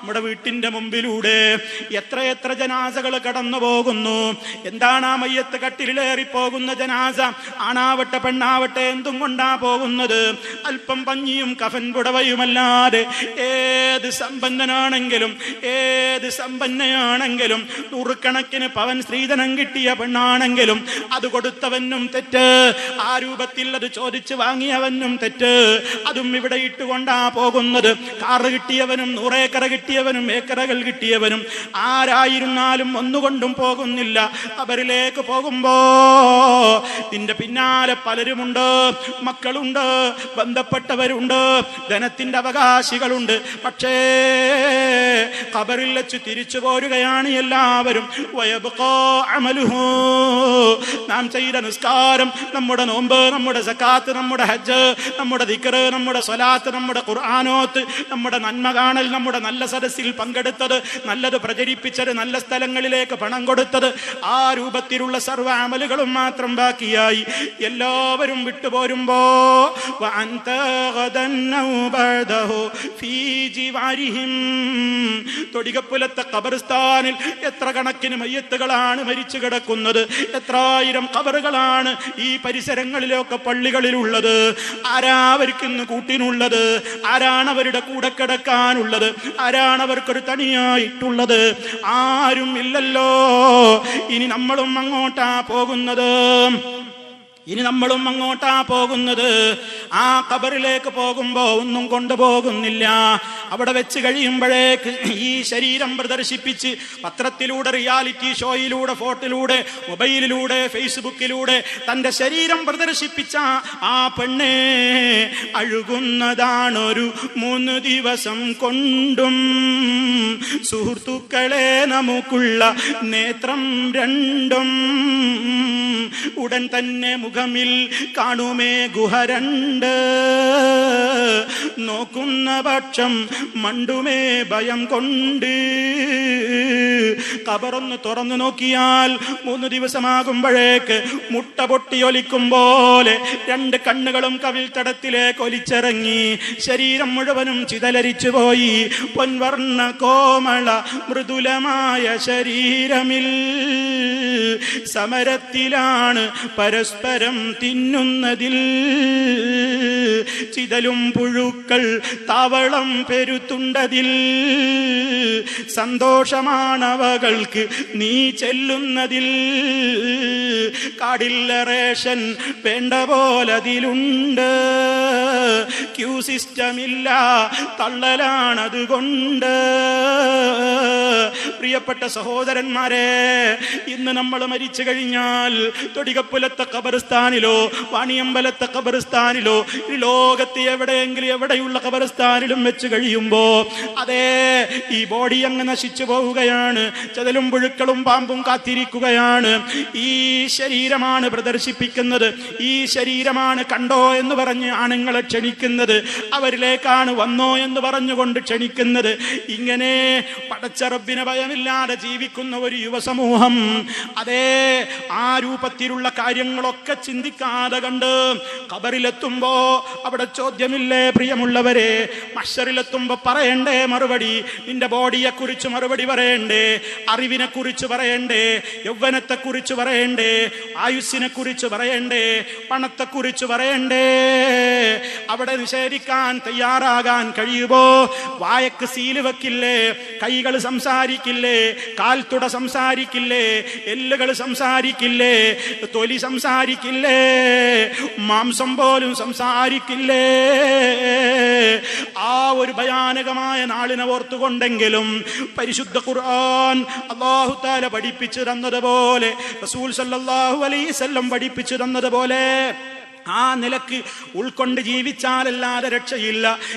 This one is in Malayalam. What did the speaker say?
നമ്മുടെ വീട്ടിന്റെ മുമ്പിലൂടെ എത്ര ജനാസകൾ കടന്നു പോകുന്നു. എന്താണ് ആ മയ്യത്ത് കട്ടിലേറി പോകുന്ന ജനാസ? ആണാവട്ടെ പെണ്ണാവട്ടെ എന്തും കൊണ്ടാ പോകുന്നത്? അല്പം പഞ്ഞിയും കഫൻ പുടവയുമല്ലാതെ. ഏത് സമ്പന്നനാണെങ്കിലും ഏത് സമ്പന്നയാണെങ്കിലും നൂറുകണക്കിന് പവൻ സ്ത്രീധനം കിട്ടിയ പെണ്ണാണെങ്കിലും അത് കൊടുത്തവനും തെറ്റ്, ആ രൂപത്തിൽ അത് ചോദിച്ചു വാങ്ങിയവനും തെറ്റ്. അതും ഇവിടെ ഇട്ടുകൊണ്ടാ പോകുന്നത്. കാറ് കിട്ടിയവനും 100 ഏക്കർ കിട്ടിയവനും ഏക്കറകൾ കിട്ടിയവനും ആരായിരുന്നാലും ഒന്നുകൊണ്ടും പോകുന്നില്ല. അവരിലേക്ക് പോകുമ്പോ നിന്റെ പിന്നാലെ പലരുമുണ്ട്, മക്കളുണ്ട്, ബന്ധപ്പെട്ടവരുണ്ട്, ധനത്തിന്റെ അവകാശികളുണ്ട്. പക്ഷേ ഖബറിൽ വെച്ച് തിരിച്ചു പോരുകയാണ് എല്ലാവരും. നാം ചെയ്ത നിസ്കാരം, നമ്മുടെ നോമ്പ്, നമ്മുടെ സക്കാത്ത്, നമ്മുടെ ഹജ്ജ്, നമ്മുടെ ദിക്ർ, നമ്മുടെ സ്വലാത്ത്, നമ്മുടെ ഖുർആനോത്ത്, നമ്മുടെ നന്മ കാണൽ, നമ്മുടെ നല്ല സദസ്സിൽ പങ്കെടുത്തത്, നല്ലത് പ്രചരിപ്പിച്ചത്, നല്ല സ്ഥലങ്ങളിലേക്ക് പണം കൊടുത്തത്, ആ രൂപത്തിലുള്ള സർവ്വ അമലുകളും മാത്രം ബാക്കിയായി എല്ലാവരും വിട്ടുപോരുമ്പോ തൊടികപ്പുലത്തെ ഖബർസ്ഥാനിൽ എത്ര കണക്കിന് മയ്യത്തുകളാണ് മരിച്ചു കിടക്കുന്നത്. എത്രായിരം ഖബറുകളാണ് ഈ പരിസരങ്ങളിലൊക്കെ പള്ളികളിലുള്ളത്. ആരാവർക്കിന്ന് കൂട്ടിനുള്ളത്? ആരാണ് അവരുടെ കൂടെ കിടക്കാനുള്ളത്? ആരാണ് അവർക്കൊരു തണിയായിട്ടുള്ളത്? ആരും ഇല്ലല്ലോ. ഇനി നമ്മളും അങ്ങോട്ടാ പോകുന്നത്. ആ ഖബറിലേക്ക് പോകുമ്പോ ഒന്നും കൊണ്ടുപോകുന്നില്ല. അവിടെ വെച്ച് കഴിയുമ്പോഴേക്ക് ഈ ശരീരം പ്രദർശിപ്പിച്ച് പത്രത്തിലൂടെ, റിയാലിറ്റി ഷോയിലൂടെ, ഫോട്ടിലൂടെ, മൊബൈലിലൂടെ, ഫേസ്ബുക്കിലൂടെ തന്റെ ശരീരം പ്രദർശിപ്പിച്ച ആ പെണ്ണെ അഴുകുന്നതാണൊരു 3 ദിവസം കൊണ്ടും. സുഹൃത്തുക്കളെ നമുക്കുള്ള നേത്രം രണ്ടും. ഉടൻ തന്നെ മുഖമിൽ കാണുമേ ഗുഹ 2. നോക്കുന്ന പക്ഷം മണ്ടുമേ ഭയം കൊണ്ട്. ഖബറൊന്ന് തുറന്നു നോക്കിയാൽ 3 ദിവസമാകുമ്പോഴേക്ക് മുട്ട പൊട്ടി ഒലിക്കും പോലെ 2 കണ്ണുകളും കവിൽ തടത്തിലേക്ക് ഒലിച്ചിറങ്ങി. ശരീരം മുഴുവനും ചിതലരിച്ചു പോയി. പൊൻവർണ്ണ കോമള മൃദുലമായ ശരീരമിൽ സമരത്തിലാണ് പരസ്പരം തിന്നുന്നതിൽ. ചിതലും പുഴുക്കൾ താവളം പെരുത്തുണ്ടതിൽ. സന്തോഷമാണവകൾക്ക് നീ ചെല്ലുന്നതിൽ. കാടില്ല റേഷൻ വേണ്ട പോലതിലുണ്ട്. ക്യൂ സിസ്റ്റമില്ല, തള്ളലാണതുകൊണ്ട്. പ്രിയപ്പെട്ട സഹോദരന്മാരെ, ഇന്ന് നമ്മൾ മരിച്ചു കഴിഞ്ഞാൽ തൊടികപ്പുലത്തെ ഖബർസ്ഥാനിലോ വാണിയമ്പലത്തെ ഖബർസ്ഥാനിലോ ഈ ലോകത്ത് എവിടെയുള്ള ഖബർസ്ഥാനിലും വെച്ച് കഴിയുമ്പോ അതേ ഈ ബോഡി അങ്ങ് നശിച്ചു പോവുകയാണ്. ചതലും പുഴുക്കളും പാമ്പും കാത്തിരിക്കുകയാണ്. ഈ ശരീരമാണ് പ്രദർശിപ്പിക്കുന്നത്. ഈ ശരീരമാണ് കണ്ടോ എന്ന് പറഞ്ഞ് ആണുങ്ങളെ ക്ഷണിക്കുന്നത്. അവരിലേക്കാണ് വന്നോ എന്ന് പറഞ്ഞുകൊണ്ട് ക്ഷണിക്കുന്നത്. ഇങ്ങനെ പടച്ച റബ്ബിനെ ഭയമില്ലാതെ ജീവിക്കുന്ന ഒരു യുവസമൂഹം അതേ ആ രൂപത്തിലുള്ള കാര്യങ്ങളൊക്കെ ചിന്തിക്കാതെ കണ്ട് ഖബറിലെത്തുമ്പോ അവിടെ ചോദ്യമില്ലേ പ്രിയമുള്ളവരെ? മഹ്ശറിലെത്തുമ്പോ പറയണ്ടേ മറുപടി? നിന്റെ ബോഡിയെ കുറിച്ച് മറുപടി പറയണ്ടേ? അറിവിനെ കുറിച്ച് പറയണ്ടേ? യൗവനത്തെ കുറിച്ച് പറയണ്ടേ? ആയുസ്സിനെ കുറിച്ച് പറയണ്ടേ? പണത്തെ കുറിച്ച് പറയണ്ടേ? അവിടെ നിഷേധിക്കാൻ തയ്യാറാകാൻ കഴിയുമോ? വായക്ക് സീല് വെക്കില്ലേ? കൈകൾ സംസാരിക്കില്ലേ? കാൽത്തുട സംസാരിക്കില്ലേ? എല്ലുകൾ സംസാരിക്കില്ലേ? തൊലി സംസാരിക്കില്ലേ? മാംസം പോലും സംസാരിക്കില്ലേ? ആ ഒരു ഭയാനകമായ നാളിനെ ഓർത്തുകൊണ്ടെങ്കിലും പരിശുദ്ധ ഖുർആൻ അല്ലാഹു തആല പഠിപ്പിച്ചു തന്നതുപോലെ, റസൂൽ സല്ലല്ലാഹു അലൈഹി വസല്ലം പഠിപ്പിച്ചു തന്നതുപോലെ ആ നിലക്ക് ഉൾക്കൊണ്ട് ജീവിച്ചാലല്ലാതെ രക്ഷയില്ല.